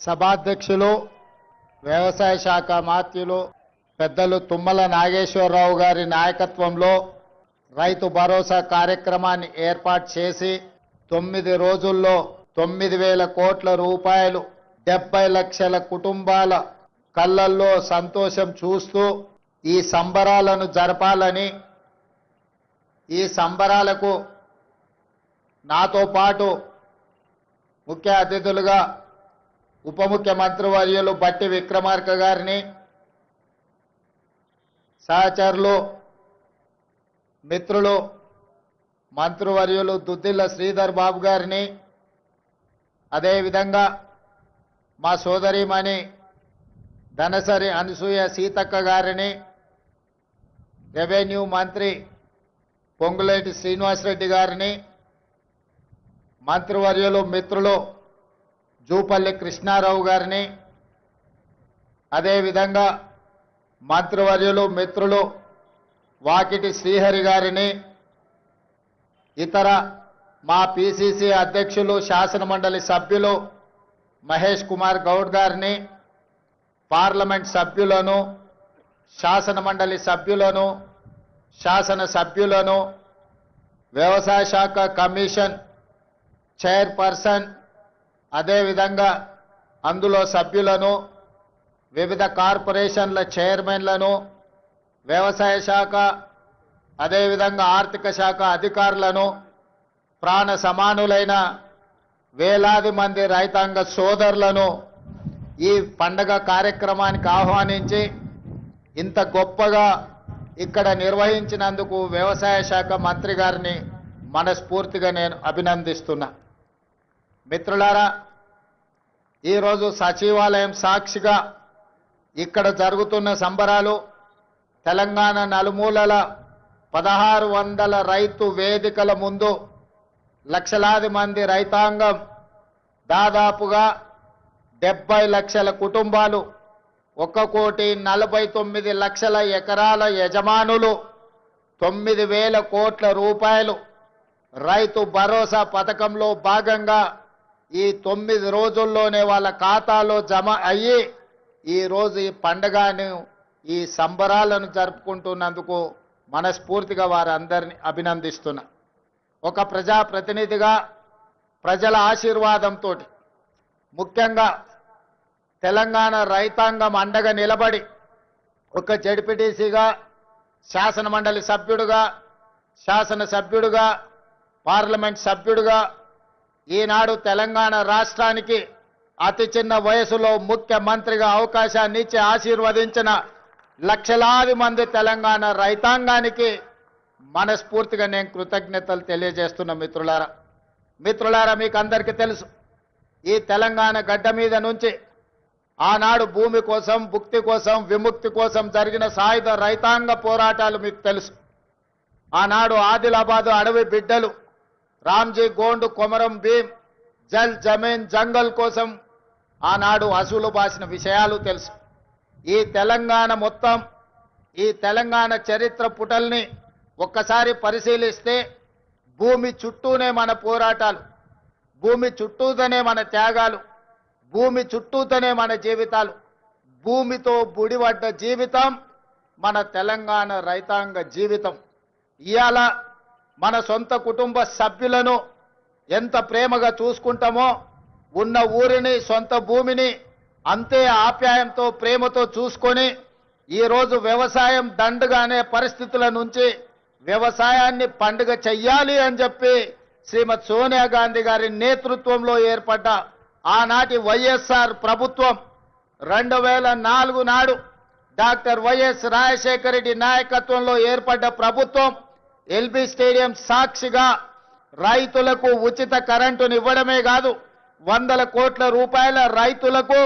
సభాధ్యక్షులు వ్యవసాయ శాఖ మాత్యులు పెద్దలు తుమ్మల నాగేశ్వరరావు గారి నాయకత్వంలో రైతు భరోసా కార్యక్రమాన్ని ఏర్పాటు చేసి 9 రోజుల్లో 9,000 కోట్ల రూపాయలు 70 లక్షల కుటుంబాల కళ్ళల్లో సంతోషం చూస్తూ ఈ సంబరాలను జరపాలని, ఈ సంబరాలకు నాతో పాటు ముఖ్య అతిథులుగా ఉప ముఖ్యమంత్రి వర్యులు బట్టి విక్రమార్క గారిని, సహచరులు మిత్రులు మంత్రివర్యులు దుద్దిల్ల శ్రీధర్ బాబు గారిని, అదేవిధంగా మా సోదరిమణి ధనసరి అనసూయ సీతక్క గారిని, రెవెన్యూ మంత్రి పొంగులేటి శ్రీనివాసరెడ్డి గారిని, మంత్రివర్యులు మిత్రులు జూపల్లి కృష్ణారావు గారిని, అదేవిధంగా మంత్రివర్యులు మిత్రులు వాకిటి శ్రీహరి గారిని, ఇతర మా పిసిసి అధ్యక్షులు శాసనమండలి సభ్యులు మహేష్ కుమార్ గౌడ్ గారిని, పార్లమెంట్ సభ్యులను, శాసనమండలి సభ్యులను, శాసన సభ్యులను, వ్యవసాయ శాఖ కమిషన్ చైర్పర్సన్, అదేవిధంగా అందులో సభ్యులను, వివిధ కార్పొరేషన్ల చైర్మన్లను, వ్యవసాయ శాఖ అదేవిధంగా ఆర్థిక శాఖ అధికారులను, ప్రాణ సమానులైన వేలాది మంది రైతాంగ సోదరులను ఈ పండగ కార్యక్రమానికి ఆహ్వానించి ఇంత గొప్పగా ఇక్కడ నిర్వహించినందుకు వ్యవసాయ శాఖ మంత్రి గారిని మనస్ఫూర్తిగా నేను అభినందిస్తున్నా. మిత్రులారా, ఈరోజు సచివాలయం సాక్షిగా ఇక్కడ జరుగుతున్న సంబరాలు తెలంగాణ నలుమూలల 1600 రైతు వేదికల ముందు లక్షలాది మంది రైతాంగం, దాదాపుగా 70 లక్షల కుటుంబాలు, 1,49,00,000 ఎకరాల యజమానులు 9,000 కోట్ల రూపాయలు రైతు భరోసా పథకంలో భాగంగా ఈ 9 రోజుల్లోనే వాళ్ళ ఖాతాలో జమ అయ్యి ఈరోజు ఈ పండుగను, ఈ సంబరాలను జరుపుకుంటున్నందుకు మనస్ఫూర్తిగా వారందరినీ అభినందిస్తున్నా. ఒక ప్రజాప్రతినిధిగా ప్రజల ఆశీర్వాదంతో ముఖ్యంగా తెలంగాణ రైతాంగం అండగా నిలబడి ఒక జడ్పీటీసీగా, శాసనమండలి సభ్యుడుగా, శాసనసభ్యుడుగా, పార్లమెంట్ సభ్యుడుగా ఈనాడు తెలంగాణ రాష్ట్రానికి అతి చిన్న వయసులో ముఖ్యమంత్రిగా అవకాశాన్ని ఇచ్చి ఆశీర్వదించిన లక్షలాది మంది తెలంగాణ రైతాంగానికి మనస్ఫూర్తిగా నేను కృతజ్ఞతలు తెలియజేస్తున్న మిత్రులారా, మీకు అందరికీ తెలుసు, ఈ తెలంగాణ గడ్డ మీద నుంచి ఆనాడు భూమి కోసం, భుక్తి కోసం, విముక్తి కోసం జరిగిన సాయుధ రైతాంగ పోరాటాలు మీకు తెలుసు. ఆనాడు ఆదిలాబాదు అడవి బిడ్డలు రామ్జీ గోండు, కొమరం భీం, జల్ జమీన్ జంగల్ కోసం ఆనాడు అసూలు బాసిన విషయాలు తెలుసు. ఈ తెలంగాణ మొత్తం, ఈ తెలంగాణ చరిత్ర పుటల్ని ఒక్కసారి పరిశీలిస్తే భూమి చుట్టూనే మన పోరాటాలు, భూమి చుట్టూతోనే మన త్యాగాలు, భూమి చుట్టూతోనే మన జీవితాలు, భూమితో బుడిపడ్డ జీవితం మన తెలంగాణ రైతాంగ జీవితం. ఇవాళ మన సొంత కుటుంబ సభ్యులను ఎంత ప్రేమగా చూసుకుంటామో, ఉన్న ఊరిని, సొంత భూమిని అంతే ఆప్యాయంతో, ప్రేమతో చూసుకొని ఈరోజు వ్యవసాయం దండుగా అనే పరిస్థితుల నుంచి వ్యవసాయాన్ని పండుగ చెయ్యాలి అని చెప్పి శ్రీమతి సోనియా గాంధీ గారి నేతృత్వంలో ఏర్పడ్డ ఆనాటి వైఎస్ఆర్ ప్రభుత్వం 2004 నాడు డాక్టర్ వైఎస్ రాజశేఖర రెడ్డి నాయకత్వంలో ఏర్పడ్డ ప్రభుత్వం ఎల్బీ స్టేడియం సాక్షిగా రైతులకు ఉచిత కరెంటును ఇవ్వడమే కాదు, 100 కోట్ల రూపాయల రైతులకు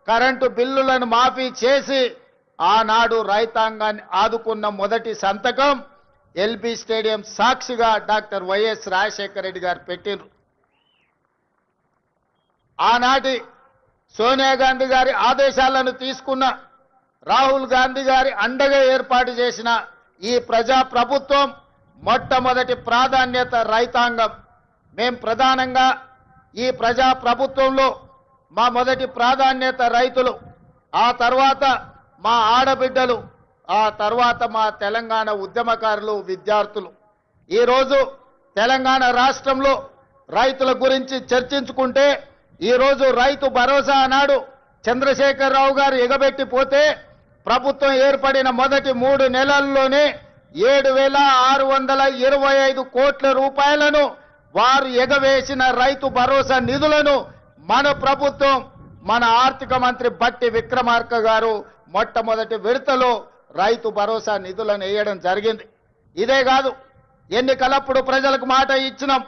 కరెంటు బిల్లులను మాఫీ చేసి ఆనాడు రైతాంగాన్ని ఆదుకున్న మొదటి సంతకం ఎల్బీ స్టేడియం సాక్షిగా డాక్టర్ వైఎస్ రాజశేఖర రెడ్డి గారు పెట్టిండ్రు. ఆనాటి సోనియా గాంధీ గారి ఆదేశాలను తీసుకున్న, రాహుల్ గాంధీ గారి అండగా ఏర్పాటు చేసిన ఈ ప్రజా ప్రభుత్వం మొట్టమొదటి ప్రాధాన్యత రైతాంగం. మేం ప్రధానంగా ఈ ప్రజా ప్రభుత్వంలో మా మొదటి ప్రాధాన్యత రైతులు, ఆ తర్వాత మా ఆడబిడ్డలు, ఆ తర్వాత మా తెలంగాణ ఉద్యమకారులు, విద్యార్థులు. ఈరోజు తెలంగాణ రాష్ట్రంలో రైతుల గురించి చర్చించుకుంటే ఈరోజు రైతు భరోసా అన్నాడు చంద్రశేఖరరావు గారు ఎగబెట్టిపోతే ప్రభుత్వం ఏర్పడిన మొదటి 3 నెలల్లోనే 7,625 కోట్ల రూపాయలను వారు ఎగవేసిన రైతు భరోసా నిధులను మన ప్రభుత్వం, మన ఆర్థిక మంత్రి బట్టి విక్రమార్క గారు మొట్టమొదటి విడతలో రైతు భరోసా నిధులను వేయడం జరిగింది. ఇదే కాదు, ఎన్నికలప్పుడు ప్రజలకు మాట ఇచ్చినాం.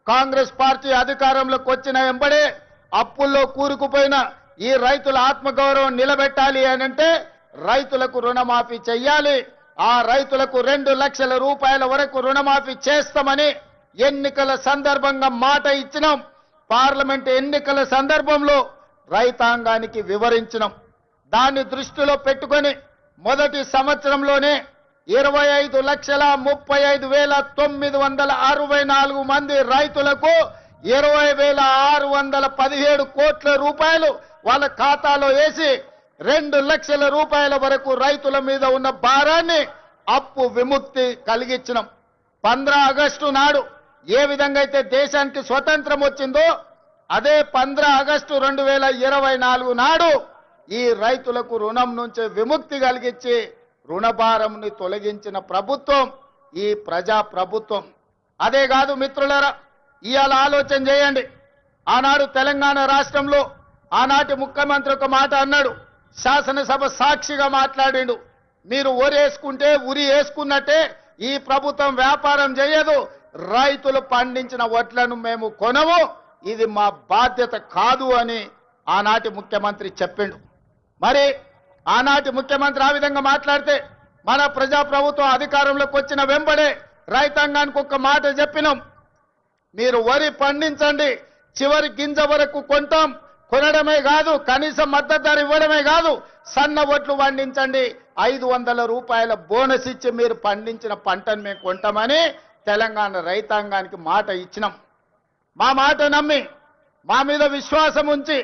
కాంగ్రెస్ పార్టీ అధికారంలోకి వచ్చిన వెంబడే అప్పుల్లో కూరుకుపోయిన ఈ రైతుల ఆత్మగౌరవం నిలబెట్టాలి అనంటే రైతులకు రుణమాఫీ చెయ్యాలి. ఆ రైతులకు 2 లక్షల రూపాయల వరకు రుణమాఫీ చేస్తామని ఎన్నికల సందర్భంగా మాట ఇచ్చినాం. పార్లమెంట్ ఎన్నికల సందర్భంలో రైతాంగానికి వివరించినాం. దాన్ని దృష్టిలో పెట్టుకొని మొదటి సంవత్సరంలోనే 25,35,964 మంది రైతులకు 20,617 కోట్ల రూపాయలు వాళ్ళ ఖాతాలో వేసి 2 లక్షల రూపాయల వరకు రైతుల మీద ఉన్న భారాన్ని అప్పు విముక్తి కలిగించినాం. 15 ఆగస్టు నాడు ఏ విధంగా అయితే దేశానికి స్వతంత్రం వచ్చిందో అదే 15 ఆగస్టు 2024 నాడు ఈ రైతులకు రుణం నుంచి విముక్తి కలిగించి రుణభారంని తొలగించిన ప్రభుత్వం ఈ ప్రజా ప్రభుత్వం. అదే కాదు మిత్రులారా, ఇవాళ ఆలోచన చేయండి. ఆనాడు తెలంగాణ రాష్ట్రంలో ఆనాటి ముఖ్యమంత్రి ఒక మాట అన్నాడు, శాసనసభ సాక్షిగా మాట్లాడిండు. మీరు ఒరేసుకుంటే ఉరి వేసుకున్నట్టే ఈ ప్రభుత్వం వ్యాపారం చేయదు, రైతులు పండించిన వడ్లను మేము కొనము, ఇది మా బాధ్యత కాదు అని ఆనాటి ముఖ్యమంత్రి చెప్పిండు. మరి ఆనాటి ముఖ్యమంత్రి ఆ విధంగా మాట్లాడితే మన ప్రజాప్రభుత్వం అధికారంలోకి వచ్చిన వెంబడే రైతాంగానికి ఒక మాట చెప్పినాం, మీరు వరి పండించండి, చివరి గింజ వరకు కొంటాం, కొనడమే కాదు కనీసం మద్దతు ధర ఇవ్వడమే కాదు, సన్న వడ్లు పండించండి, 500 రూపాయల బోనస్ ఇచ్చి మీరు పండించిన పంటను మేము కొంటామని తెలంగాణ రైతాంగానికి మాట ఇచ్చినాం. మా మాట నమ్మి, మా మీద విశ్వాసం ఉంచి,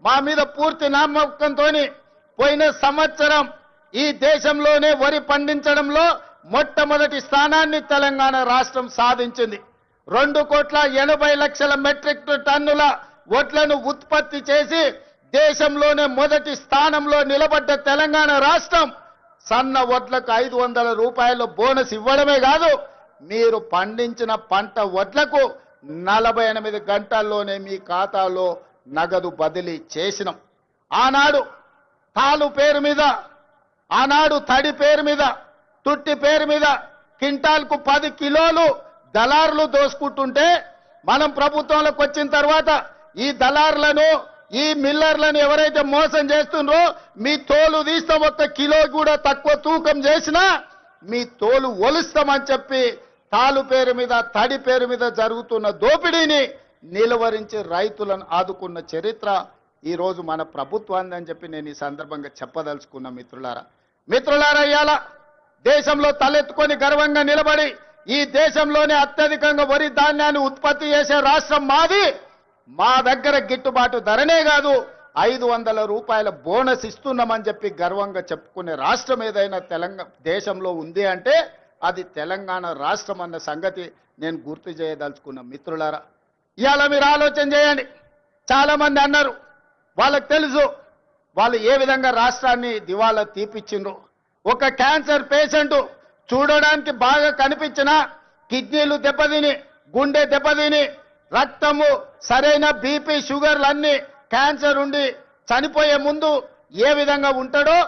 మా మీద పూర్తి నమ్మకంతో పోయిన సంవత్సరం ఈ దేశంలోనే వరి పండించడంలో మొట్టమొదటి స్థానాన్ని తెలంగాణ రాష్ట్రం సాధించింది. 2,80,00,000 మెట్రిక్ టన్నుల వడ్లను ఉత్పత్తి చేసి దేశంలోనే మొదటి స్థానంలో నిలబడ్డ తెలంగాణ రాష్ట్రం సన్న వడ్లకు 500 రూపాయల బోనస్ ఇవ్వడమే కాదు, మీరు పండించిన పంట వడ్లకు 48 గంటల్లోనే మీ ఖాతాలో నగదు బదిలీ చేసినాం. ఆనాడు తాలు పేరు మీద, ఆనాడు తడి పేరు మీద, తుట్టి పేరు మీద క్వింటాల్కు 10 కిలోలు దళారులు దోసుకుంటుంటే మనం ప్రభుత్వంలోకి వచ్చిన తర్వాత ఈ దళారులను, ఈ మిల్లర్లను ఎవరైతే మోసం చేస్తుండ్రో మీ తోలు తీస్తాం, 1 కిలో కూడా తక్కువ తూకం చేసినా మీ తోలు ఒలుస్తామని చెప్పి తాలు పేరు మీద, తడి పేరు మీద జరుగుతున్న దోపిడీని నిలువరించి రైతులను ఆదుకున్న చరిత్ర ఈ రోజు మన ప్రభుత్వాన్ని అని చెప్పి నేను ఈ సందర్భంగా చెప్పదలుచుకున్న మిత్రులారా, ఇవాళ దేశంలో తలెత్తుకొని గర్వంగా నిలబడి ఈ దేశంలోనే అత్యధికంగా వరి ధాన్యాన్ని ఉత్పత్తి చేసే రాష్ట్రం మాది. మా దగ్గర గిట్టుబాటు ధరనే కాదు 500 రూపాయల బోనస్ ఇస్తున్నామని చెప్పి గర్వంగా చెప్పుకునే రాష్ట్రం ఏదైనా దేశంలో ఉంది అంటే అది తెలంగాణ రాష్ట్రం అన్న సంగతి నేను గుర్తు చేయదలుచుకున్న మిత్రులారా. ఇవాళ మీరు ఆలోచన చేయండి. చాలా మంది అన్నారు, వాళ్ళకి తెలుసు వాళ్ళు ఏ విధంగా రాష్ట్రాన్ని దివాలా తీపిచ్చిండ్రు. ఒక క్యాన్సర్ పేషెంట్ చూడడానికి బాగా కనిపించిన కిడ్నీలు దెబ్బతిని, గుండె దెబ్బతిని, రక్తము సరైన బీపీ షుగర్లు అన్ని క్యాన్సర్ ఉండి చనిపోయే ముందు ఏ విధంగా ఉంటాడో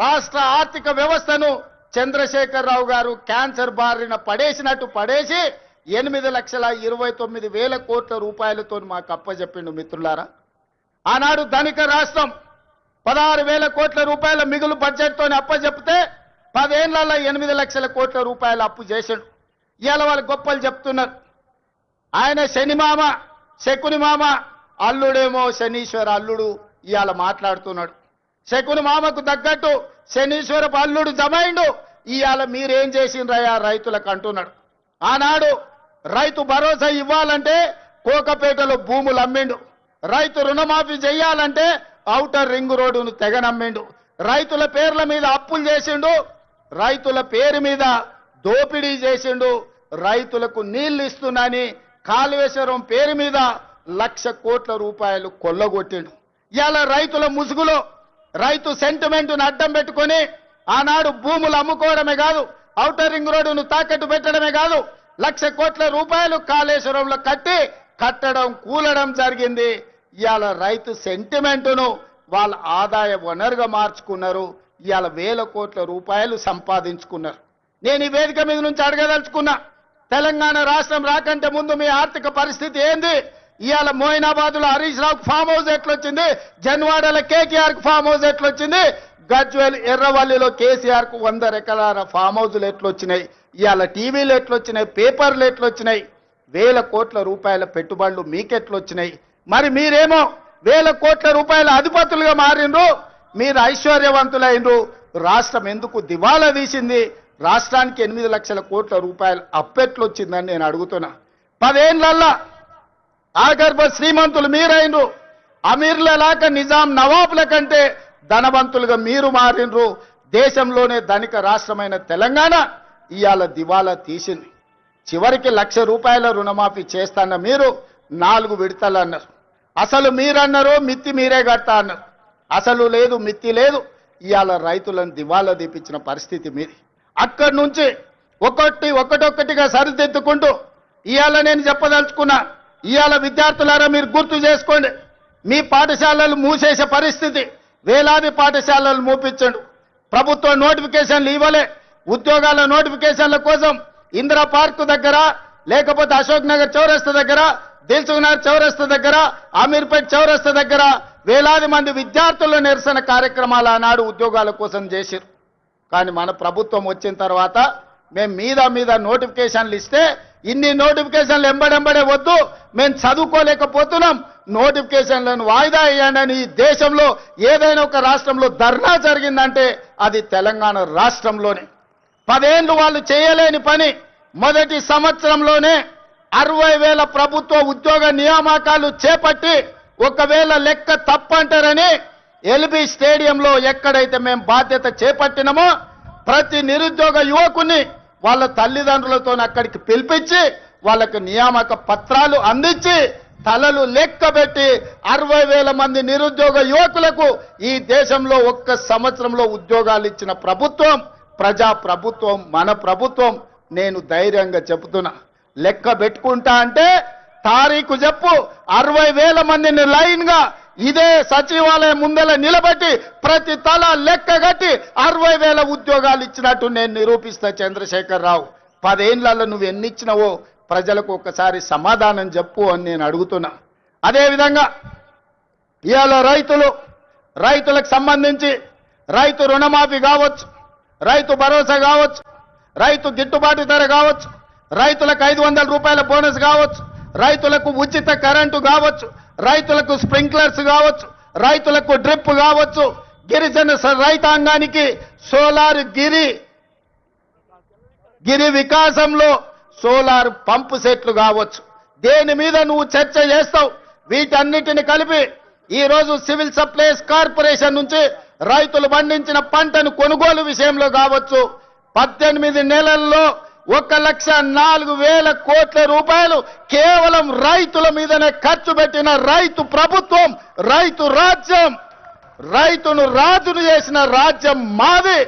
రాష్ట్ర ఆర్థిక వ్యవస్థను చంద్రశేఖరరావు గారు క్యాన్సర్ బారిన పడేసినట్టు పడేసి 8,29,000 కోట్ల రూపాయలతో మాకు అప్పచెప్పిండు మిత్రులారా. ఆనాడు ధనిక రాష్ట్రం 16,000 కోట్ల రూపాయల మిగులు బడ్జెట్తో అప్పచెప్తే 10 ఏళ్లలో 8 లక్షల కోట్ల రూపాయలు అప్పు చేశాడు. ఇవాళ వాళ్ళు గొప్పలు చెప్తున్నారు. ఆయన శనిమామ, శకుని మామ, అల్లుడేమో శనీశ్వర అల్లుడు ఇవాళ మాట్లాడుతున్నాడు. శకుని మామకు తగ్గట్టు శనీశ్వరపు అల్లుడు జమైండు. ఇవాళ మీరేం చేసిండ్రయ్యా రైతులకు అంటున్నాడు. ఆనాడు రైతు భరోసా ఇవ్వాలంటే కోకపేటలో భూములు అమ్మిండు, రైతు రుణమాఫీ చేయాలంటే ఔటర్ రింగ్ రోడ్డును తెగనమ్మిండు. రైతుల పేర్ల మీద అప్పులు చేసిండు, రైతుల పేరు మీద దోపిడీ చేసిండు, రైతులకు నీళ్లు ఇస్తున్నాని కాళేశ్వరం పేరు మీద 1,00,000 కోట్ల రూపాయలు కొల్లగొట్టిండు. ఇవాళ రైతుల ముసుగులో రైతు సెంటిమెంట్ను అడ్డం పెట్టుకొని ఆనాడు భూములు అమ్ముకోవడమే కాదు, ఔటర్ రింగ్ రోడ్డును తాకట్టు పెట్టడమే కాదు, 1,00,000 కోట్ల రూపాయలు కాళేశ్వరంలో కట్టడం కూలడం జరిగింది. ఇవాళ రైతు సెంటిమెంటును వాళ్ళ ఆదాయ వనరుగా మార్చుకున్నారు. ఇవాళ 1,000 కోట్ల రూపాయలు సంపాదించుకున్నారు. నేను ఈ వేదిక మీద నుంచి అడగదలుచుకున్నా, తెలంగాణ రాష్ట్రం రాకంటే ముందు మీ ఆర్థిక పరిస్థితి ఏంది? ఇవాళ మోయినాబాద్లో హరీష్ రావుకు ఫామ్ హౌస్ ఎట్లొచ్చింది, జన్వాడలో కేటీఆర్కు ఫామ్ హౌస్ ఎట్లొచ్చింది, గజ్వేల్ ఎర్రవల్లిలో కేసీఆర్కు 100 ఎకరాల ఫామ్ హౌజులు ఎట్లొచ్చినాయి, ఇవాళ టీవీలు ఎట్లొచ్చినాయి, పేపర్లు ఎట్లొచ్చినాయి, 1,000 కోట్ల రూపాయల పెట్టుబడులు మీకెట్లొచ్చినాయి? మరి మీరేమో 1,000 కోట్ల రూపాయల అధిపతులుగా మారిండ్రు, మీరు ఐశ్వర్యవంతులైనరు. రాష్ట్రం ఎందుకు దివాలా తీసింది? రాష్ట్రానికి 8 లక్షల కోట్ల రూపాయలు అప్పెట్లొచ్చిందని నేను అడుగుతున్నా. 10 ఏళ్లల్లా ఆగర్భ శ్రీమంతులు మీరైనరు. అమీర్లలాగా నిజాం నవాబుల కంటే ధనవంతులుగా మీరు మారినరు. దేశంలోనే ధనిక రాష్ట్రమైన తెలంగాణ ఇవాళ దివాలా తీసింది. చివరికి 1,00,000 రూపాయల రుణమాఫీ చేస్తాన్న మీరు 4 విడతలు అన్నారు. అసలు మీరన్నారు మిత్తి మీరే కడతా అన్నారు. అసలు లేదు మిత్తి లేదు. ఇవాళ రైతులను దివాలా తీపించిన పరిస్థితి మీది. అక్కడి నుంచి ఒక్కొక్కటిగా సరిదిద్దుకుంటూ ఇవాళ నేను చెప్పదలుచుకున్నా. ఇవాళ విద్యార్థులారా మీరు గుర్తు చేసుకోండి, మీ పాఠశాలలు మూసేసే పరిస్థితి, వేలాది పాఠశాలలు మూపించండు. ప్రభుత్వం నోటిఫికేషన్లు ఇవ్వలే. ఉద్యోగాల నోటిఫికేషన్ల కోసం ఇందిరా పార్క్ దగ్గర, లేకపోతే అశోక్ నగర్ చౌరస్తా దగ్గర, దిల్సుఖ్నగర్ చౌరస్తా దగ్గర, అమీర్పేట్ చౌరస్తా దగ్గర వేలాది మంది విద్యార్థుల నిరసన కార్యక్రమాలు ఆనాడు ఉద్యోగాల కోసం చేశారు. కానీ మన ప్రభుత్వం వచ్చిన తర్వాత మేము మీద నోటిఫికేషన్లు ఇస్తే ఇన్ని నోటిఫికేషన్లు ఎంబడెంబడే వద్దు, మేము చదువుకోలేకపోతున్నాం, నోటిఫికేషన్లను వాయిదా వేయండి. ఈ దేశంలో ఏదైనా ఒక రాష్ట్రంలో ధర్నా జరిగిందంటే అది తెలంగాణ రాష్ట్రంలోనే. 10 ఏళ్లు వాళ్ళు చేయలేని పని మొదటి సంవత్సరంలోనే 60,000 ప్రభుత్వ ఉద్యోగ నియామకాలు చేపట్టి, ఒకవేళ లెక్క తప్పంటారని ఎల్బీ స్టేడియంలో ఎక్కడైతే మేము బాధ్యత చేపట్టినామో ప్రతి నిరుద్యోగ యువకుని వాళ్ళ తల్లిదండ్రులతో అక్కడికి పిలిపించి వాళ్ళకు నియామక పత్రాలు అందించి తలలు లెక్కబెట్టి 60,000 మంది నిరుద్యోగ యువకులకు ఈ దేశంలో ఒక్క సంవత్సరంలో ఉద్యోగాలు ఇచ్చిన ప్రభుత్వం ప్రజా ప్రభుత్వం, మన ప్రభుత్వం. నేను ధైర్యంగా చెబుతున్నా, లెక్క పెట్టుకుంటా అంటే తారీఖు చెప్పు, 60,000 మందిని లైన్గా ఇదే సచివాలయం ముందల నిలబెట్టి ప్రతి తల లెక్క కట్టి 60,000 ఉద్యోగాలు ఇచ్చినట్టు నేను నిరూపిస్తా. చంద్రశేఖర్ రావు, 10 ఏళ్లలో నువ్వు ఎన్ని ఇచ్చినావో ప్రజలకు ఒకసారి సమాధానం చెప్పు అని నేను అడుగుతున్నా. అదేవిధంగా ఇవాళ రైతులకు సంబంధించి రైతు రుణమాఫీ కావచ్చు, రైతు భరోసా కావచ్చు, రైతు గిట్టుబాటు ధర కావచ్చు, రైతులకు 500 రూపాయల బోనస్ కావచ్చు, రైతులకు ఉచిత కరెంటు కావచ్చు, రైతులకు స్ప్రింక్లర్స్ కావచ్చు, రైతులకు డ్రిప్ కావచ్చు, గిరిజన రైతాంగానికి సోలార్ గిరి వికాసంలో సోలార్ పంపు సెట్లు కావచ్చు. దేని మీద నువ్వు చర్చ చేస్తావు? వీటన్నిటిని కలిపి ఈరోజు సివిల్ సప్లైస్ కార్పొరేషన్ నుంచి రైతులు పండించిన పంటను కొనుగోలు విషయంలో కావచ్చు 18 నెలల్లో 1,04,000 కోట్ల రూపాయలు కేవలం రైతుల మీదనే ఖర్చు పెట్టిన రైతు ప్రభుత్వం, రైతు రాజ్యం, రైతును రాజును చేసిన రాజ్యం మాది,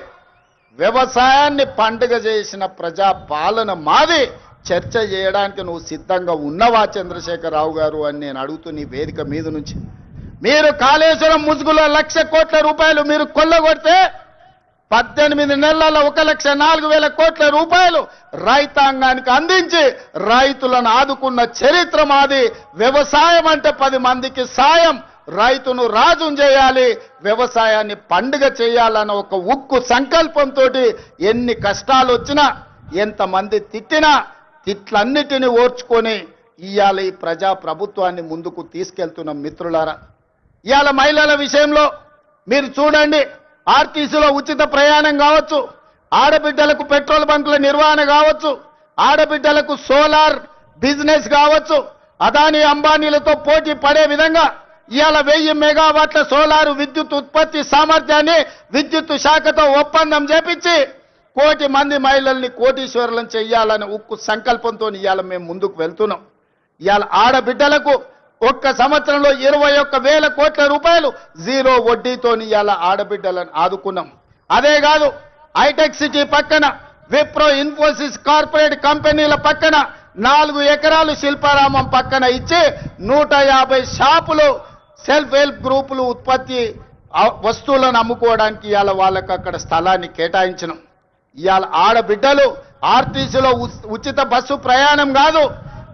వ్యవసాయాన్ని పండుగ చేసిన ప్రజా పాలన మాది. చర్చ చేయడానికి నువ్వు సిద్ధంగా ఉన్నవా చంద్రశేఖరరావు గారు అని నేను అడుగుతున్న ఈ వేదిక మీద నుంచి. మీరు కాళేశ్వరం ముసుగులో 1,00,000 కోట్ల రూపాయలు మీరు కొల్లగొడితే 18 నెలల్లో 1,04,000 కోట్ల రూపాయలు రైతాంగానికి అందించి రైతులను ఆదుకున్న చరిత్ర మాది. వ్యవసాయం అంటే 10 మందికి సాయం, రైతును రాజును చేయాలి, వ్యవసాయాన్ని పండుగ చేయాలన్న ఒక ఉక్కు సంకల్పంతో ఎన్ని కష్టాలు వచ్చినా ఎంతమంది తిట్టినా తిట్లన్నిటిని ఓర్చుకొని ఇవాళ ఈ ప్రజా ప్రభుత్వాన్ని ముందుకు తీసుకెళ్తున్న మిత్రులారా, ఇవాళ మహిళల విషయంలో మీరు చూడండి, ఆర్టీసీలో ఉచిత ప్రయాణం కావచ్చు, ఆడబిడ్డలకు పెట్రోల్ బంకుల నిర్వహణ కావచ్చు, ఆడబిడ్డలకు సోలార్ బిజినెస్ కావచ్చు, అదానీ అంబానీలతో పోటీ పడే విధంగా ఇవాళ 1000 మెగావాట్ల సోలారు విద్యుత్ ఉత్పత్తి సామర్థ్యాన్ని విద్యుత్ శాఖతో ఒప్పందం చేపించి 1 కోటి మంది మహిళల్ని కోటీశ్వరులను చెయ్యాలని ఉక్కు సంకల్పంతో ఇవాళ మేము ముందుకు వెళ్తున్నాం. ఇవాళ ఆడబిడ్డలకు ఒక్క సంవత్సరంలో 21,000 కోట్ల రూపాయలు జీరో వడ్డీతో ఇవాళ ఆడబిడ్డలను ఆదుకున్నాం. అదే కాదు, హైటెక్ సిటీ పక్కన విప్రో ఇన్ఫోసిస్ కార్పొరేట్ కంపెనీల పక్కన 4 ఎకరాలు శిల్పారామం పక్కన ఇచ్చి 150 షాపులు సెల్ఫ్ హెల్ప్ గ్రూపులు ఉత్పత్తి వస్తువులను అమ్ముకోవడానికి ఇవాళ వాళ్ళకి అక్కడ స్థలాన్ని కేటాయించినాం. ఇవాళ ఆడబిడ్డలు ఆర్టీసీలో ఉచిత బస్సు ప్రయాణం కాదు,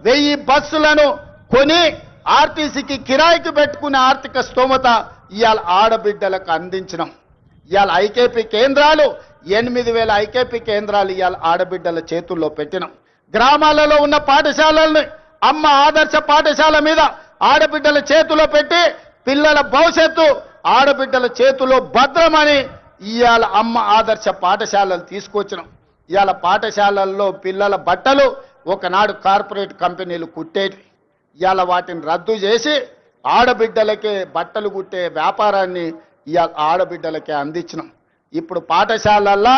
1000 బస్సులను కొని ఆర్టీసీకి కిరాయికి పెట్టుకునే ఆర్థిక స్తోమత ఇవాళ ఆడబిడ్డలకు అందించినాం. ఇవాళ ఐకేపీ కేంద్రాలు 8,000 ఐకేపీ కేంద్రాలు ఇవాళ ఆడబిడ్డల చేతుల్లో పెట్టినాం. గ్రామాలలో ఉన్న పాఠశాలల్ని అమ్మ ఆదర్శ పాఠశాల మీద ఆడబిడ్డల చేతిలో పెట్టి పిల్లల భవిష్యత్తు ఆడబిడ్డల చేతిలో భద్రమని ఇవాళ అమ్మ ఆదర్శ పాఠశాలలు తీసుకొచ్చినాం. ఇవాళ పాఠశాలల్లో పిల్లల బట్టలు ఒకనాడు కార్పొరేట్ కంపెనీలు కుట్టేటి, ఇవాళ వాటిని రద్దు చేసి ఆడబిడ్డలకే బట్టలు కుట్టే వ్యాపారాన్ని ఇవాళ ఆడబిడ్డలకే అందించినాం. ఇప్పుడు పాఠశాలల్లో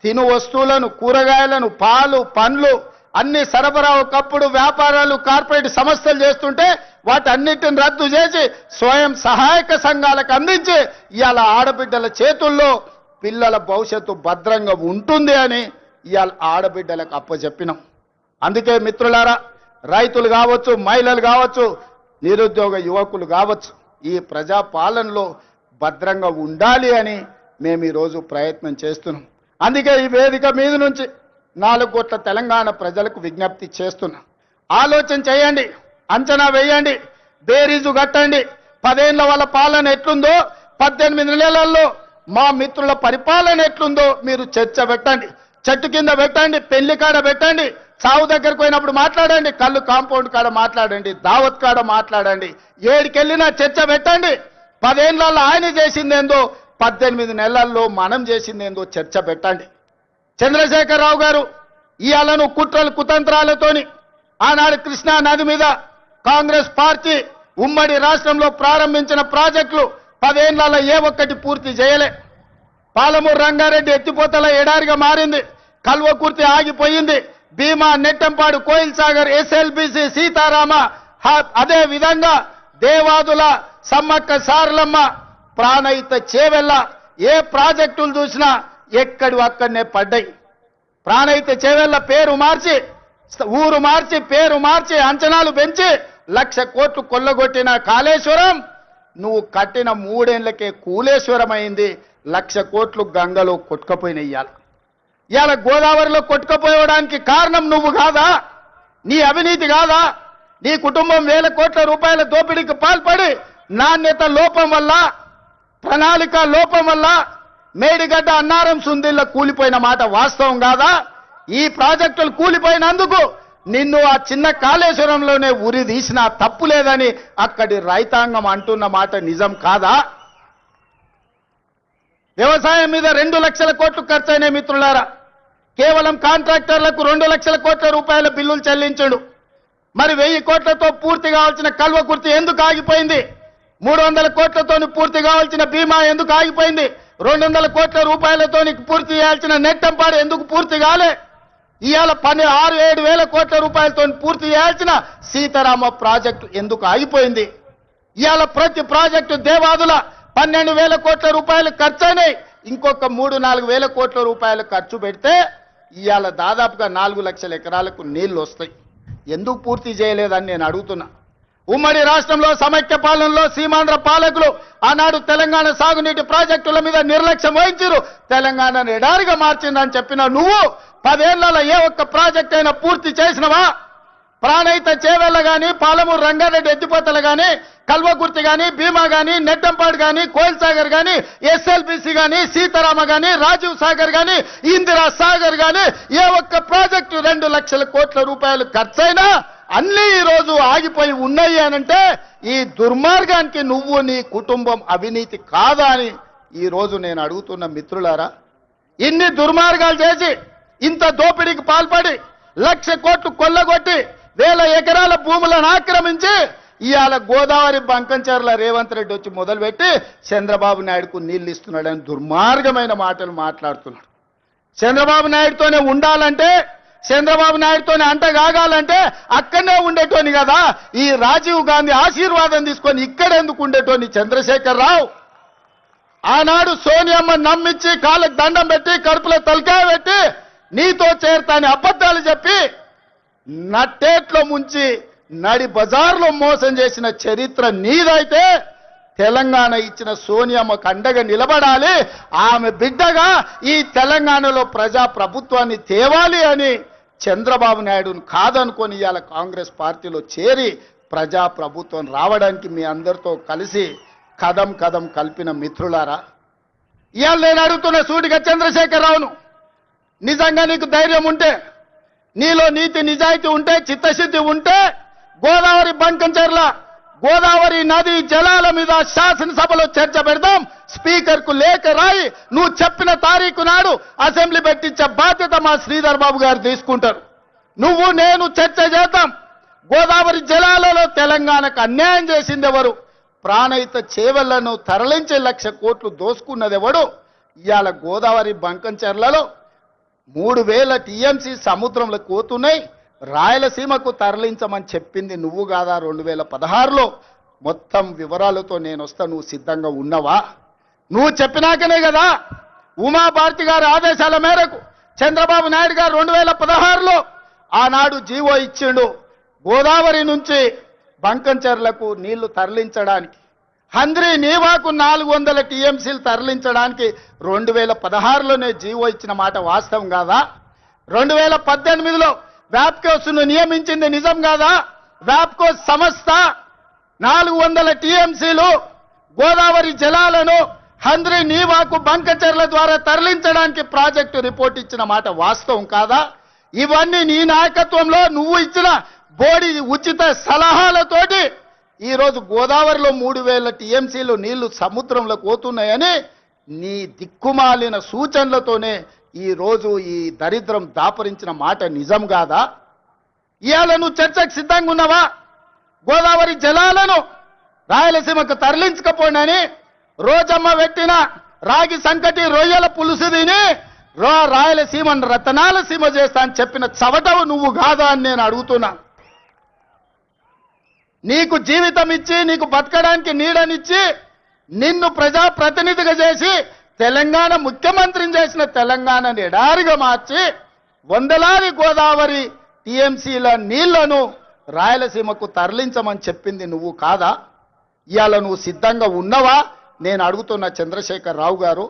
తిను వస్తువులను, కూరగాయలను, పాలు, పండ్లు అన్ని సరఫరా ఒకప్పుడు వ్యాపారాలు కార్పొరేట్ సంస్థలు చేస్తుంటే వాటన్నిటిని రద్దు చేసి స్వయం సహాయక సంఘాలకు అందించి ఇవాళ ఆడబిడ్డల చేతుల్లో పిల్లల భవిష్యత్తు భద్రంగా ఉంటుంది అని ఇవాళ ఆడబిడ్డలకు అప్పచెప్పినాం. అందుకే మిత్రులారా, రైతులు కావచ్చు, మహిళలు కావచ్చు, నిరుద్యోగ యువకులు కావచ్చు, ఈ ప్రజాపాలనలో భద్రంగా ఉండాలి అని మేము ఈరోజు ప్రయత్నం చేస్తున్నాం. అందుకే ఈ వేదిక మీద నుంచి 4 కోట్ల తెలంగాణ ప్రజలకు విజ్ఞప్తి చేస్తున్నా. ఆలోచన చేయండి, అంచనా వేయండి, బేరీజు కట్టండి. 10 ఏళ్ల వాళ్ళ పాలన ఎట్లుందో, 18 నెలల్లో మా మిత్రుల పరిపాలన ఎట్లుందో మీరు చర్చ పెట్టండి. చెట్టు కింద పెట్టండి, పెళ్లి కాడ పెట్టండి, చావు దగ్గరకు పోయినప్పుడు మాట్లాడండి, కళ్ళు కాంపౌండ్ కాడ మాట్లాడండి, దావత్ కాడ మాట్లాడండి, ఏడికెళ్ళినా చర్చ పెట్టండి. 10 ఏళ్లలో ఆయన చేసిందేందో, 18 నెలల్లో మనం చేసిందేందో చర్చ పెట్టండి. చంద్రశేఖరరావు గారు ఇవాళను కుట్రలు కుతంత్రాలతోని ఆనాడు కృష్ణా నది మీద కాంగ్రెస్ పార్టీ ఉమ్మడి రాష్ట్రంలో ప్రారంభించిన ప్రాజెక్టులు 10 ఏళ్లలో ఏ ఒక్కటి పూర్తి చేయలే. పాలమూరు రంగారెడ్డి ఎత్తిపోతల ఎడారిగా మారింది, కల్వకుర్తి ఆగిపోయింది, భీమా, నెట్టంపాడు, కోయిల్ సాగర్, ఎస్ఎల్బిసి, సీతారామ, అదే విధంగా దేవాదుల, సమ్మక్క సారలమ్మ, ప్రాణహిత చేవెళ్ళ ఏ ప్రాజెక్టులు చూసినా ఎక్కడి అక్కడనే పడ్డాయి. ప్రాణహిత చేవెళ్ళ పేరు మార్చి, ఊరు మార్చి, పేరు మార్చి, అంచనాలు పెంచి 1,00,000 కోట్లు కొల్లగొట్టిన కాళేశ్వరం నువ్వు కట్టిన 3 ఏళ్లకే కూలేశ్వరం అయింది. 1,00,000 కోట్లు గంగలో కొట్టుకపోయినాయి. ఇవాళ గోదావరిలో కొట్టుకపోవడానికి కారణం నువ్వు కాదా? నీ అవినీతి కాదా? నీ కుటుంబం 1,000 కోట్ల రూపాయల దోపిడీకి పాల్పడి నాణ్యత లోపం వల్ల, ప్రణాళిక లోపం వల్ల మేడిగడ్డ, అన్నారం, సుందిళ్ళ కూలిపోయిన మాట వాస్తవం కాదా? ఈ ప్రాజెక్టులు కూలిపోయినందుకు నిన్ను ఆ చిన్న కాళేశ్వరంలోనే ఉరి తీసినా తప్పు లేదని అక్కడి రైతాంగం అంటున్న మాట నిజం కాదా? వ్యవసాయం మీద 2 లక్షల కోట్లు ఖర్చయినాయి మిత్రులారా. కేవలం కాంట్రాక్టర్లకు 2 లక్షల కోట్ల రూపాయల బిల్లులు చెల్లించాడు. మరి 1000 కోట్లతో పూర్తి కావాల్సిన కల్వకుర్తి ఎందుకు ఆగిపోయింది? 300 కోట్లతో పూర్తి కావాల్సిన భీమా ఎందుకు ఆగిపోయింది? 200 కోట్ల రూపాయలతో పూర్తి చేయాల్సిన నెట్టంపాడు ఎందుకు పూర్తి కాలే? ఇవాళ 6-7 వేల కోట్ల రూపాయలతో పూర్తి చేయాల్సిన సీతారామ ప్రాజెక్టు ఎందుకు ఆగిపోయింది? ఇవాళ ప్రతి ప్రాజెక్టు దేవాదుల 12,000 కోట్ల రూపాయలు ఖర్చయినాయి. ఇంకొక 3-4 వేల కోట్ల రూపాయలు ఖర్చు పెడితే ఇవాళ దాదాపుగా 4 లక్షల ఎకరాలకు నీళ్లు వస్తాయి. ఎందుకు పూర్తి చేయలేదని నేను అడుగుతున్నా. ఉమ్మడి రాష్ట్రంలో సమైక్య పాలనలో సీమాంధ్ర పాలకులు ఆనాడు తెలంగాణ సాగునీటి ప్రాజెక్టుల మీద నిర్లక్ష్యం వహించారు, తెలంగాణను ఎడారిగా మార్చిందని చెప్పిన నువ్వు 10 ఏళ్లలో ఏ ఒక్క ప్రాజెక్ట్ అయినా పూర్తి చేసినవా? ప్రాణహిత చేవెళ్ళ గాని, పాలమూరు రంగారెడ్డి ఎత్తిపోతలు గాని, కల్వకుర్తి గాని, భీమా గాని, నెట్టంపాడు గాని, కోయిల్ సాగర్ గాని, ఎస్ఎల్బిసి గాని, సీతారామ గాని, రాజీవ్ సాగర్ గాని, ఇందిరా సాగర్ గాని ఏ ఒక్క ప్రాజెక్టు 2 లక్షల కోట్ల రూపాయలు ఖర్చైనా అన్ని ఈ రోజు ఆగిపోయి ఉన్నాయి అనంటే ఈ దుర్మార్గానికి నువ్వు, నీ కుటుంబం అవినీతి కాదా అని ఈ రోజు నేను అడుగుతున్న మిత్రులారా. ఇన్ని దుర్మార్గాలు చేసి, ఇంత దోపిడీకి పాల్పడి, 1,00,000 కోట్లు కొల్లగొట్టి, 1,000 ఎకరాల భూములను ఆక్రమించి ఇవాళ గోదావరి బంకంచర్ల రేవంత్ రెడ్డి వచ్చి మొదలుపెట్టి చంద్రబాబు నాయుడుకు నీళ్లు ఇస్తున్నాడని దుర్మార్గమైన మాటలు మాట్లాడుతున్నాడు. చంద్రబాబు నాయుడుతోనే ఉండాలంటే, చంద్రబాబు నాయుడుతోనే అంటగాగాలంటే అక్కడనే ఉండేటోని కదా. ఈ రాజీవ్ గాంధీ ఆశీర్వాదం తీసుకొని ఇక్కడెందుకు ఉండేటోని చంద్రశేఖర్ రావు? ఆనాడు సోనియమ్మ నమ్మించి కాళ్ళకు దండం పెట్టి కడుపులో తలకాయ పెట్టి నీతో చేరతాని అబద్ధాలు చెప్పి నట్టేట్లో ముంచి నడి బజార్లో మోసం చేసిన చరిత్ర నీదైతే తెలంగాణ ఇచ్చిన సోనియమ్మకు అండగా నిలబడాలి. ఆమె బిడ్డగా ఈ తెలంగాణలో ప్రజా ప్రభుత్వాన్ని తేవాలి అని చంద్రబాబు నాయుడును కాదనుకొని ఇవాళ కాంగ్రెస్ పార్టీలో చేరి ప్రజా ప్రభుత్వం రావడానికి మీ అందరితో కలిసి కదం కదం కలిపిన మిత్రులారా, ఇవాళ నేను అడుగుతున్న సూటిగా చంద్రశేఖర్ రావును, నిజంగా నీకు ధైర్యం ఉంటే, నీలో నీతి నిజాయితీ ఉంటే, చిత్తశుద్ధి ఉంటే గోదావరి బంకంచర్ల గోదావరి నది జలాల మీద శాసనసభలో చర్చ పెడదాం. స్పీకర్ కు లేఖ రాయి నువ్వు చెప్పిన తారీఖు నాడు అసెంబ్లీ పెట్టించే బాధ్యత మా శ్రీధర్ బాబు గారు తీసుకుంటారు. నువ్వు నేను చర్చ చేద్దాం. గోదావరి జలాలలో తెలంగాణకు అన్యాయం చేసింది ఎవరు? ప్రాణహిత చేవళ్లను తరలించే 1,00,000 కోట్లు దోసుకున్నది ఎవడు? ఇవాళ గోదావరి బంకంచర్లలో 3,000 టీఎంసీ సముద్రంలో పోతున్నాయి. రాయలసీమకు తరలించమని చెప్పింది నువ్వు కాదా? 2016లో మొత్తం వివరాలతో నేను వస్తా, నువ్వు సిద్ధంగా ఉన్నవా? నువ్వు చెప్పినాకనే కదా ఉమాభారతి గారి ఆదేశాల మేరకు చంద్రబాబు నాయుడు గారు 2016లో ఆనాడు జీవో ఇచ్చిండు. గోదావరి నుంచి బంకంచర్లకు నీళ్లు తరలించడానికి, హంద్రీ నీవాకు 400 టీఎంసీలు తరలించడానికి 2016లోనే జీవో ఇచ్చిన మాట వాస్తవం కాదా? 2018లో వ్యాప్కోస్ను నియమించింది నిజం కాదా? వ్యాప్కో సంస్థ 400 టీఎంసీలు గోదావరి జలాలను హంద్రీ నీవాకు బంకచర్ల ద్వారా తరలించడానికి ప్రాజెక్టు రిపోర్ట్ ఇచ్చిన మాట వాస్తవం కాదా? ఇవన్నీ నీ నాయకత్వంలో నువ్వు ఇచ్చిన బోడి ఉచిత సలహాలతోటి ఈరోజు గోదావరిలో 3,000 టీఎంసీలు నీళ్లు సముద్రంలో పోతున్నాయని నీ దిక్కుమాలిన సూచనలతోనే ఈరోజు ఈ దరిద్రం దాపరించిన మాట నిజం కాదా? ఇవాళ నువ్వు చర్చకు సిద్ధంగా ఉన్నావా? గోదావరి జలాలను రాయలసీమకు తరలించకపోయినని రోజమ్మ పెట్టిన రాగి సంకటి రొయ్యల పులుసు తిని రాయలసీమను రతనాల సీమ చేస్తా అని చెప్పిన చవటవు నువ్వు కాదా అని నేను అడుగుతున్నా. నీకు జీవితం ఇచ్చి, నీకు బతకడానికి నీడనిచ్చి, నిన్ను ప్రజాప్రతినిధిగా చేసి తెలంగాణ ముఖ్యమంత్రిని చేసిన తెలంగాణని ఎడారిగా మార్చి వందలాది గోదావరి టీఎంసీల నీళ్లను రాయలసీమకు తరలించమని చెప్పింది నువ్వు కాదా? ఇవాళ నువ్వు సిద్ధంగా ఉన్నవా? నేను అడుగుతున్న చంద్రశేఖర్ రావు గారు,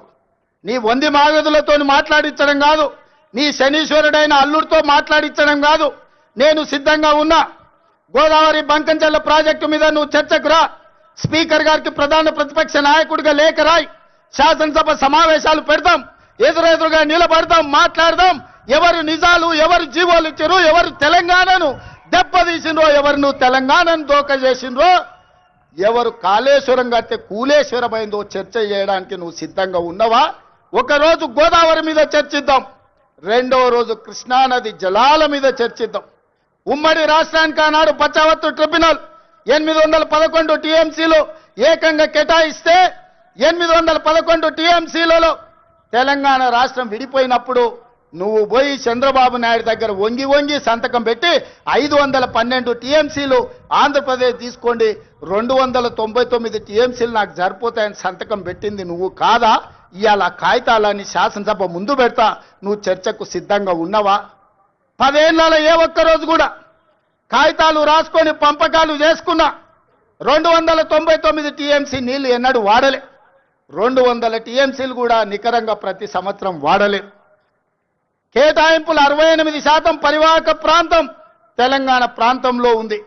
నీ వంది మాగదులతో మాట్లాడించడం కాదు, నీ శనీశ్వరుడైన అల్లుడితో మాట్లాడించడం కాదు. నేను సిద్ధంగా ఉన్నా. గోదావరి బంకంచర్ల ప్రాజెక్టు మీద నువ్వు చర్చకు రా. స్పీకర్ గారికి ప్రధాన ప్రతిపక్ష నాయకుడిగా లేఖ రాయి. శాసనసభ సమావేశాలు పెడతాం, ఎదురెదురుగా నిలబడతాం, మాట్లాడదాం. ఎవరు నిజాలు, ఎవరు జీవోలు ఇచ్చారు, ఎవరు తెలంగాణను దెబ్బతీసిండ్రో, ఎవరు నువ్వు తెలంగాణను దోక చేసిండ్రో, ఎవరు కాళేశ్వరం కడితే కూలేశ్వరమైందో చర్చ చేయడానికి నువ్వు సిద్ధంగా ఉన్నవా? ఒకరోజు గోదావరి మీద చర్చిద్దాం, రెండవ రోజు కృష్ణానది జలాల మీద చర్చిద్దాం. ఉమ్మడి రాష్ట్రానికి ఆనాడు బచావత్తు ట్రిబ్యునల్ 811 టీఎంసీలు ఏకంగా కేటాయిస్తే 811 టీఎంసీలలో తెలంగాణ రాష్ట్రం విడిపోయినప్పుడు నువ్వు పోయి చంద్రబాబు నాయుడు దగ్గర వంగి వంగి సంతకం పెట్టి 512 టీఎంసీలు ఆంధ్రప్రదేశ్ తీసుకోండి, 299 టీఎంసీలు నాకు సరిపోతాయని సంతకం పెట్టింది నువ్వు కాదా? ఇవాళ కాగితాలని శాసనసభ ముందు పెడతా, నువ్వు చర్చకు సిద్ధంగా ఉన్నవా? 10 ఏళ్లలో ఏ ఒక్కరోజు కూడా కాగితాలు రాసుకొని పంపకాలు చేసుకున్నా 299 టీఎంసీ నీళ్లు ఎన్నడూ వాడలే. 200 టీఎంసీలు కూడా నికరంగా ప్రతి సంవత్సరం వాడలే. కేటాయింపులు 68% పరివాహక ప్రాంతం తెలంగాణ ప్రాంతంలో ఉంది,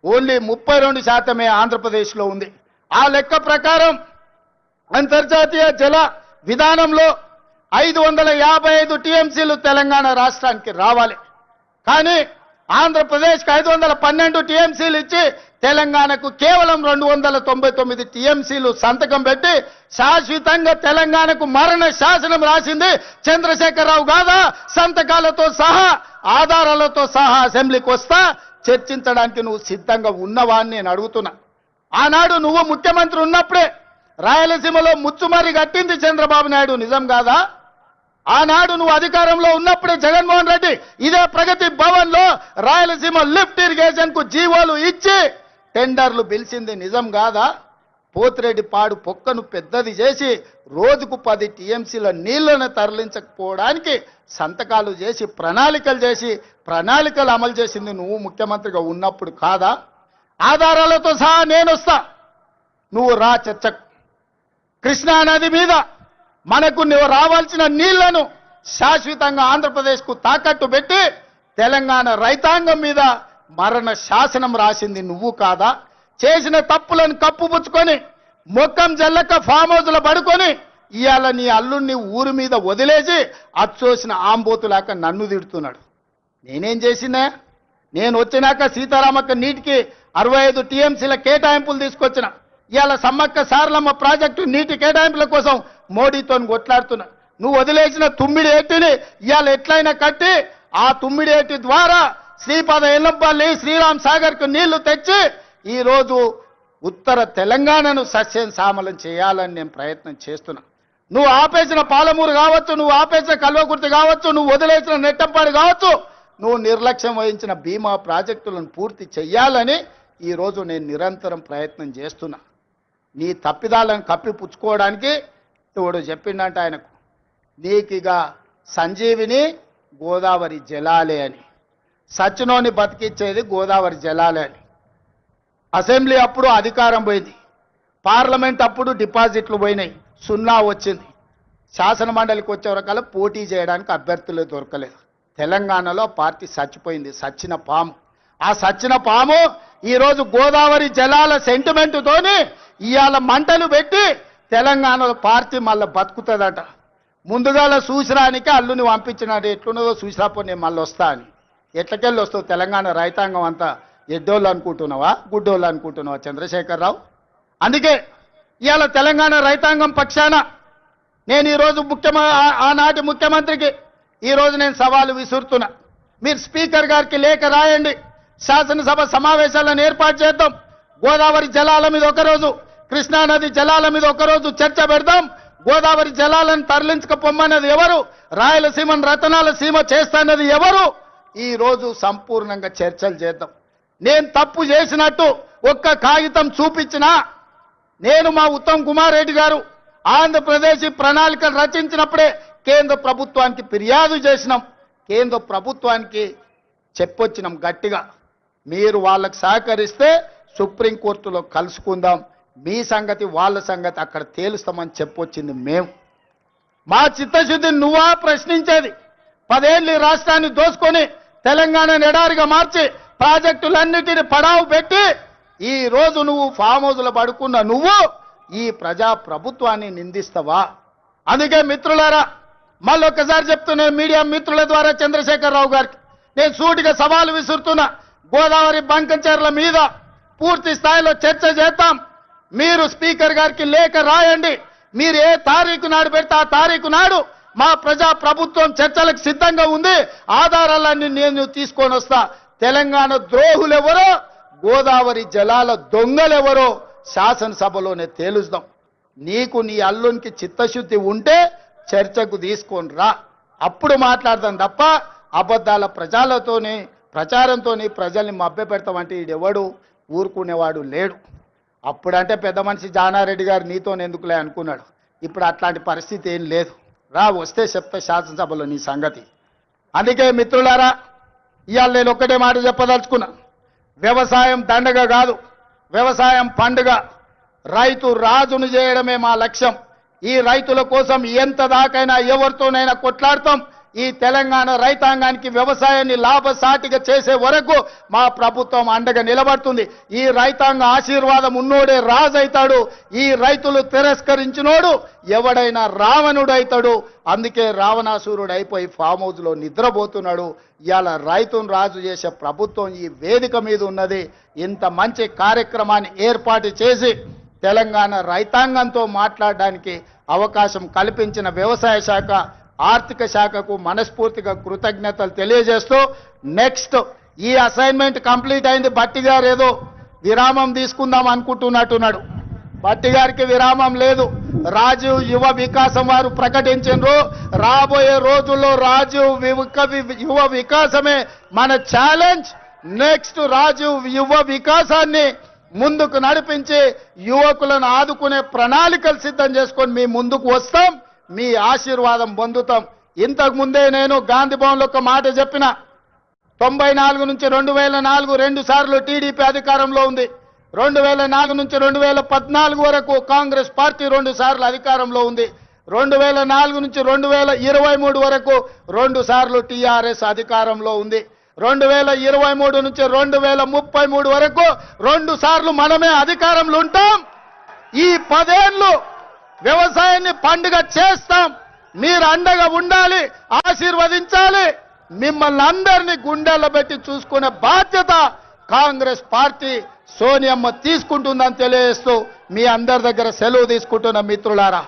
ఓన్లీ 32% ఆంధ్రప్రదేశ్లో ఉంది. ఆ లెక్క ప్రకారం అంతర్జాతీయ జల విధానంలో 555 టీఎంసీలు తెలంగాణ రాష్ట్రానికి రావాలి. కానీ ఆంధ్రప్రదేశ్కి 512 టీఎంసీలు ఇచ్చి తెలంగాణకు కేవలం 299 టీఎంసీలు సంతకం పెట్టి శాశ్వతంగా తెలంగాణకు మరణ శాసనం రాసింది చంద్రశేఖర్ రావు కాదా? సంతకాలతో సహా, ఆధారాలతో సహా అసెంబ్లీకి వస్తా, చర్చించడానికి నువ్వు సిద్ధంగా ఉన్నవా అని నేను అడుగుతున్నా. ఆనాడు నువ్వు ముఖ్యమంత్రి ఉన్నప్పుడే రాయలసీమలో ముచ్చుమరి కట్టింది చంద్రబాబు నాయుడు, నిజం కాదా? ఆనాడు నువ్వు అధికారంలో ఉన్నప్పుడే జగన్మోహన్ రెడ్డి ఇదే ప్రగతి భవన్ లో రాయలసీమ లిఫ్ట్ ఇరిగేషన్ కు జీవోలు ఇచ్చి టెండర్లు పిలిచింది, నిజం కాదా? పోతిరెడ్డి పాడు పొక్కను పెద్దది చేసి రోజుకు 10 టీఎంసీల నీళ్లను తరలించకపోవడానికి సంతకాలు చేసి ప్రణాళికలు అమలు చేసింది నువ్వు ముఖ్యమంత్రిగా ఉన్నప్పుడు కాదా? ఆధారాలతో సహా నేను వస్తా, నువ్వు రా చర్చకు. కృష్ణా నది మీద మనకు నువ్వు రావాల్సిన నీళ్లను శాశ్వతంగా ఆంధ్రప్రదేశ్కు తాకట్టు పెట్టి తెలంగాణ రైతాంగం మీద మరణ శాసనం రాసింది నువ్వు కాదా? చేసిన తప్పులను కప్పుపుచ్చుకొని మొక్కం జల్లక ఫామ్ హౌస్లో పడుకొని ఇవాళ నీ అల్లుడిని ఊరి మీద వదిలేసి అచ్చోసిన ఆంబోతులాక నన్ను తిడుతున్నాడు. నేనేం చేసినా? నేను వచ్చినాక సీతారామక్క నీటికి 65 టీఎంసీల కేటాయింపులు తీసుకొచ్చిన. ఇవాళ సమ్మక్క సారలమ్మ ప్రాజెక్టు నీటి కేటాయింపుల కోసం మోడీతో కొట్లాడుతున్నా. నువ్వు వదిలేసిన తుమ్మిడి ఏటిని ఇవాళ ఎట్లయినా కట్టి ఆ తుమ్మిడి ఏటి ద్వారా శ్రీపాద ఎల్లంపల్లి శ్రీరామ్ సాగర్ కు నీళ్లు తెచ్చి ఈ రోజు ఉత్తర తెలంగాణను సస్యం సామలం చేయాలని నేను ప్రయత్నం చేస్తున్నా. నువ్వు ఆపేసిన పాలమూరు కావచ్చు, నువ్వు ఆపేసిన కల్వకుర్తి కావచ్చు, నువ్వు వదిలేసిన నెట్టంపాడు కావచ్చు, నువ్వు నిర్లక్ష్యం వహించిన బీమా ప్రాజెక్టులను పూర్తి చెయ్యాలని ఈ రోజు నేను నిరంతరం ప్రయత్నం చేస్తున్నా. నీ తప్పిదాలను కప్పిపుచ్చుకోవడానికి ఇప్పుడు చెప్పిండంట ఆయనకు, నీకిగా సంజీవిని గోదావరి జలాలే అని, సచ్చినోని బతికిచ్చేది గోదావరి జలాలే అని. అసెంబ్లీ అప్పుడు అధికారం పోయింది, పార్లమెంట్ అప్పుడు డిపాజిట్లు పోయినాయి, 0 వచ్చింది. శాసన మండలికి వచ్చే వరకల్లా పోటీ చేయడానికి అభ్యర్థులు దొరకలేదు. తెలంగాణలో పార్టీ చచ్చిపోయింది, సచ్చిన పాము. ఆ సచ్చిన పాము ఈరోజు గోదావరి జలాల సెంటిమెంటుతోని ఇవాళ మంటలు పెట్టి తెలంగాణలో పార్టీ మళ్ళీ బతుకుతుందట. ముందుగాల చూసిరానికి అల్లుని పంపించినాడు, ఎట్లున్నదో చూసిరాపో నేను మళ్ళీ వస్తా అని. ఎట్లకెళ్ళి వస్తావు? తెలంగాణ రైతాంగం అంతా ఎడ్డోళ్ళు అనుకుంటున్నావా, గుడ్డోళ్ళు అనుకుంటున్నావా చంద్రశేఖరరావు? అందుకే ఇవాళ తెలంగాణ రైతాంగం పక్షాన నేను ఈరోజు ఆనాటి ముఖ్యమంత్రికి ఈరోజు నేను సవాలు విసురుతున్నా. మీరు స్పీకర్ గారికి లేఖ రాయండి, శాసనసభ సమావేశాలను ఏర్పాటు చేద్దాం. గోదావరి జలాల మీద ఒకరోజు, కృష్ణానది జలాల మీద ఒకరోజు చర్చ పెడదాం. గోదావరి జలాలను తరలించకపోమ్మన్నది ఎవరు? రాయలసీమను రతనాల సీమ చేస్తానది ఎవరు? ఈ రోజు సంపూర్ణంగా చర్చలు చేద్దాం. నేను తప్పు చేసినట్టు ఒక్క కాగితం చూపించినా, నేను మా ఉత్తమ్ కుమార్ రెడ్డి గారు ఆంధ్రప్రదేశ్ ప్రణాళికలు రచించినప్పుడే కేంద్ర ప్రభుత్వానికి ఫిర్యాదు చేసినాం, కేంద్ర ప్రభుత్వానికి చెప్పొచ్చినాం గట్టిగా. మీరు వాళ్ళకు సహకరిస్తే సుప్రీంకోర్టులో కలుసుకుందాం, మీ సంగతి వాళ్ళ సంగతి అక్కడ తేలుస్తామని చెప్పొచ్చింది మేము. మా చిత్తశుద్ధిని నువ్వా ప్రశ్నించేది? 10 ఏళ్ళు రాష్ట్రాన్ని దోసుకొని తెలంగాణను ఎడారిగా మార్చి ప్రాజెక్టులన్నిటిని పడావు పెట్టి ఈ రోజు నువ్వు ఫామ్ హౌస్లో పడుకున్న నువ్వు ఈ ప్రజా ప్రభుత్వాన్ని నిందిస్తావా? అందుకే మిత్రులారా, మళ్ళొక్కసారి చెప్తున్నా మీడియా మిత్రుల ద్వారా చంద్రశేఖరరావు గారికి నేను సూటిగా సవాలు విసురుతున్నా. గోదావరి బంకంచెర్ల మీద పూర్తి స్థాయిలో చర్చ చేద్దాం. మీరు స్పీకర్ గారికి లేఖ రాయండి. మీరు ఏ తారీఖు నాడు పెడితే ఆ తారీఖు నాడు మా ప్రజా ప్రభుత్వం చర్చలకు సిద్ధంగా ఉంది. ఆధారాలన్నీ నేను తీసుకొని వస్తా. తెలంగాణ ద్రోహులెవరో, గోదావరి జలాల దొంగలెవరో శాసనసభలోనే తేలుస్తాం. నీకు నీ అల్లునికి చిత్తశుద్ధి ఉంటే చర్చకు తీసుకొని రా, అప్పుడు మాట్లాడదాం తప్ప అబద్ధాల ప్రచారంతోని ప్రజల్ని మభ్యపెడతామంటే ఈడెవడు ఊరుకునేవాడు లేడు. అప్పుడంటే పెద్ద మనిషి జానారెడ్డి గారు నీతోనే ఎందుకులే అనుకున్నాడు. ఇప్పుడు అట్లాంటి పరిస్థితి ఏం లేదు. రా, వస్తే చెప్తా శాసనసభలో నీ సంగతి. అందుకే మిత్రులారా, ఇవాళ నేను ఒక్కటే మాట చెప్పదలుచుకున్నా. వ్యవసాయం దండగ కాదు, వ్యవసాయం పండుగ. రైతు రాజును చేయడమే మా లక్ష్యం. ఈ రైతుల కోసం ఎంత దాకైనా ఎవరితోనైనా కొట్లాడతాం. ఈ తెలంగాణ రైతాంగానికి వ్యవసాయాన్ని లాభసాటిగా చేసే వరకు మా ప్రభుత్వం అండగా నిలబడుతుంది. ఈ రైతాంగ ఆశీర్వాదం ఉన్నోడే రాజు అవుతాడు. ఈ రైతులు తిరస్కరించినోడు ఎవడైనా రావణుడు అవుతాడు. అందుకే రావణాసురుడు అయిపోయి ఫామ్ హౌస్లో నిద్రపోతున్నాడు. ఇవాళ రైతును రాజు చేసే ప్రభుత్వం ఈ వేదిక మీద ఉన్నది. ఇంత మంచి కార్యక్రమాన్ని ఏర్పాటు చేసి తెలంగాణ రైతాంగంతో మాట్లాడడానికి అవకాశం కల్పించిన వ్యవసాయ శాఖ, ఆర్థిక శాఖకు మనస్ఫూర్తిగా కృతజ్ఞతలు తెలియజేస్తూ నెక్స్ట్ ఈ అసైన్మెంట్ కంప్లీట్ అయింది. బట్టి గారు ఏదో విరామం తీసుకుందాం అనుకుంటున్నట్టున్నాడు. బట్టి గారికి విరామం లేదు. రాజీవ్ యువ వికాసం వారు ప్రకటించారు. రాబోయే రోజుల్లో రాజీవ్ యువ వికాసమే మన ఛాలెంజ్. నెక్స్ట్ రాజీవ్ యువ వికాసాన్ని ముందుకు నడిపించి యువకులను ఆదుకునే ప్రణాళికలు సిద్ధం చేసుకొని మీ ముందుకు వస్తాం. మీ ఆశీర్వాదం పొందుతాం. ఇంతకు ముందే నేను గాంధీ భవన్లో ఒక మాట చెప్పిన. 94 నుంచి 2004 2 సార్లు టీడీపీ అధికారంలో ఉంది. 2004 నుంచి 2014 వరకు కాంగ్రెస్ పార్టీ 2 సార్లు అధికారంలో ఉంది. 2004 నుంచి 2023 వరకు 2 సార్లు టీఆర్ఎస్ అధికారంలో ఉంది. 2023 నుంచి 2033 వరకు 2 సార్లు మనమే అధికారంలో ఉంటాం. ఈ 10 ఏళ్లు వ్యవసాయాన్ని పండుగ చేస్తాం. మీరు అండగా ఉండాలి, ఆశీర్వదించాలి. మిమ్మల్ని అందరినీ గుండెల్లో పెట్టి చూసుకునే బాధ్యత కాంగ్రెస్ పార్టీ సోనియమ్మ తీసుకుంటుందని తెలియజేస్తూ మీ అందరి దగ్గర సెలవు తీసుకుంటున్న మిత్రులారా.